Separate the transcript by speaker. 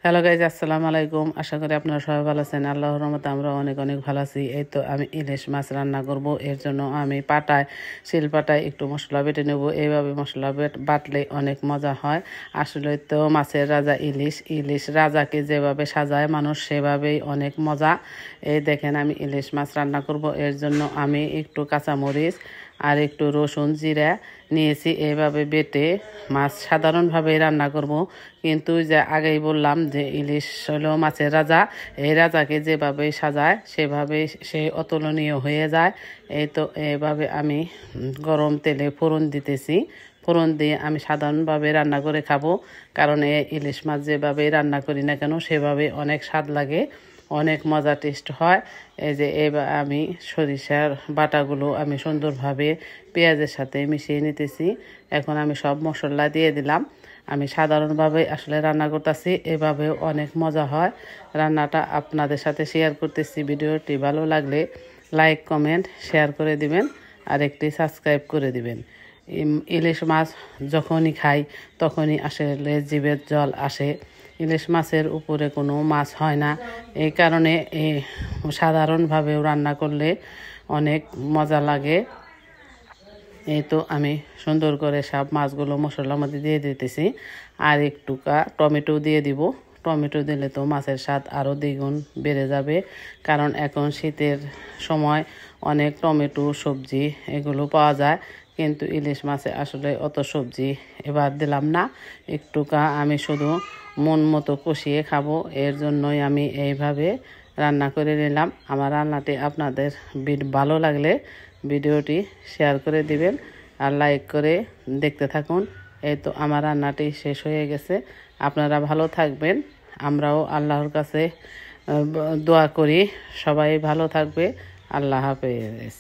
Speaker 1: Hello guys, আসসালামু আলাইকুম। আশা করি আপনারা সবাই ভালো আছেন। আল্লাহর রহমতে আমরা অনেক অনেক ভালো আছি। এই তো আমি ইলিশ মাছ রান্না করব। এর জন্য আমি শিলপাটায় একটু মশলা বেটে নেব। এইভাবে মশলা বাটলে অনেক মজা হয়। আসলে তো মাছের রাজা ইলিশ রাজাকে যেভাবে সাজায় মানুষ সেভাবেই অনেক মজা। এই দেখেন আমি ইলিশ মাছ রান্না করব। এর জন্য আমি একটু কাঁচামরিচ আর একটু রসুন জিরা নিয়েছি। এইভাবে বেটে মাছ সাধারণভাবে রান্না করব, কিন্তু যে আগেই বললাম যে ইলিশ হলো মাছের রাজা। এই রাজাকে যেভাবে সাজায় সেভাবে সে অতুলনীয় হয়ে যায়। এই তো এইভাবে আমি গরম তেলে ফোড়ন দিতেছি। ফোড়ন দিয়ে আমি সাধারণভাবে রান্না করে খাবো, কারণ এই ইলিশ মাছ যেভাবে রান্না করি না কেন সেভাবে অনেক স্বাদ লাগে, অনেক মজা টেস্ট হয়। এই যে এবার আমি সরিষার বাটাগুলো আমি সুন্দরভাবে পেঁয়াজের সাথে মিশিয়ে নিতেছি। এখন আমি সব মশলা দিয়ে দিলাম। আমি সাধারণভাবে আসলে রান্না করতেছি, এভাবেও অনেক মজা হয়। রান্নাটা আপনাদের সাথে শেয়ার করতেছি। ভিডিওটি ভালো লাগলে লাইক কমেন্ট শেয়ার করে দিবেন আর একটি সাবস্ক্রাইব করে দিবেন। ইলিশ মাছ যখনই খাই তখনই আসলে জিভের জল আসে। ইলিশ মাছের উপরে কোনো মাছ হয় না, এই কারণে সাধারণভাবেও রান্না করলে অনেক মজা লাগে। এই তো আমি সুন্দর করে সব মাছগুলো মশলার মধ্যে দিয়ে দিতেছি। আর একটু টমেটো দিয়ে দিব। টমেটো দিলে তো মাছের স্বাদ আরও দ্বিগুণ বেড়ে যাবে, কারণ এখন শীতের সময় অনেক টমেটো সবজি এগুলো পাওয়া যায়, কিন্তু ইলিশ মাছে আসলে অত সবজি এবার দিলাম না। আমি শুধু মন মতো কষিয়ে খাবো, এর জন্যই আমি এইভাবে রান্না করে নিলাম। আমার রান্নাটি আপনাদের ভালো লাগলে ভিডিওটি শেয়ার করে দিবেন আর লাইক করে দেখতে থাকুন। এই তো আমার রান্নাটি শেষ হয়ে গেছে। আপনারা ভালো থাকবেন। আমরাও আল্লাহর কাছে দোয়া করি সবাই ভালো থাকবে। আল্লাহ হাফেজ।